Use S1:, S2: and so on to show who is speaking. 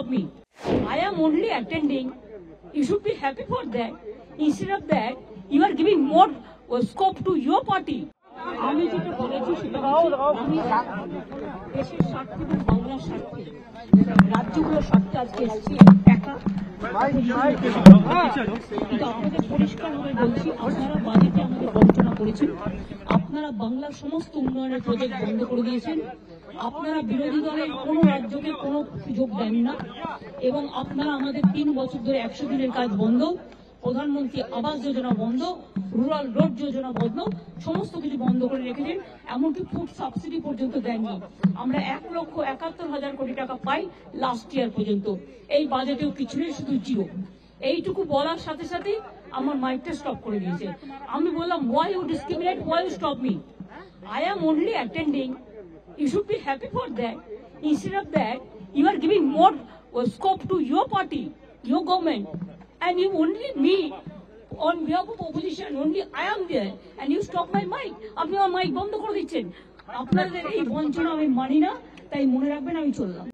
S1: stop me. I am only attending. You should be happy for that. Instead of that, you are giving more scope to your party. আমি যেটা বলেছি সেটা আমি দেশের স্বার্থে এবং বাংলার স্বার্থে রাজ্যগুলোর স্বার্থে আজকে এসেছি একা। কিন্তু আপনাদের পরিষ্কারভাবে বলছি, আপনারা বাজেটে আমাদের বঞ্চনা করেছেন, আপনারা বাংলার সমস্ত উন্নয়নের প্রজেক্ট বন্ধ করে দিয়েছেন, আপনারা বিরোধী দলের কোনো রাজ্যকে কোনো সুযোগ দেন না এবং আপনারা আমাদের 3 বছর ধরে 100 দিনের কাজ বন্ধ, প্রধানমন্ত্রী আবাস যোজনা বন্ধ, রুরাল রোড যোজনা বন্ধ, সমস্ত কিছু বন্ধ করে রেখেছেন, এমনকি ফুড সাবসিডি পর্যন্ত দেননি। আমরা 1,71,000 কোটি টাকা পাই লাস্ট ইয়ার পর্যন্ত, এই বাজেটেও কিছু নেই, শুধু জিরো। এইটুকু বলার সাথে সাথে আমার মাইকটা স্টপ করে দিয়েছে। আমি বললাম, why you discriminate, why you stop me? I am only attending. You should be happy for that. Instead of that, you are giving more scope to your party, your government, and you only me on behalf of opposition, only I am there, and you stop my mic. আপনি আমার mic বন্ধ করে দিচ্ছেন। আপনাদের এই বঞ্চনা আমি মানি না, তাই মনে রাখবেন আমি চললাম।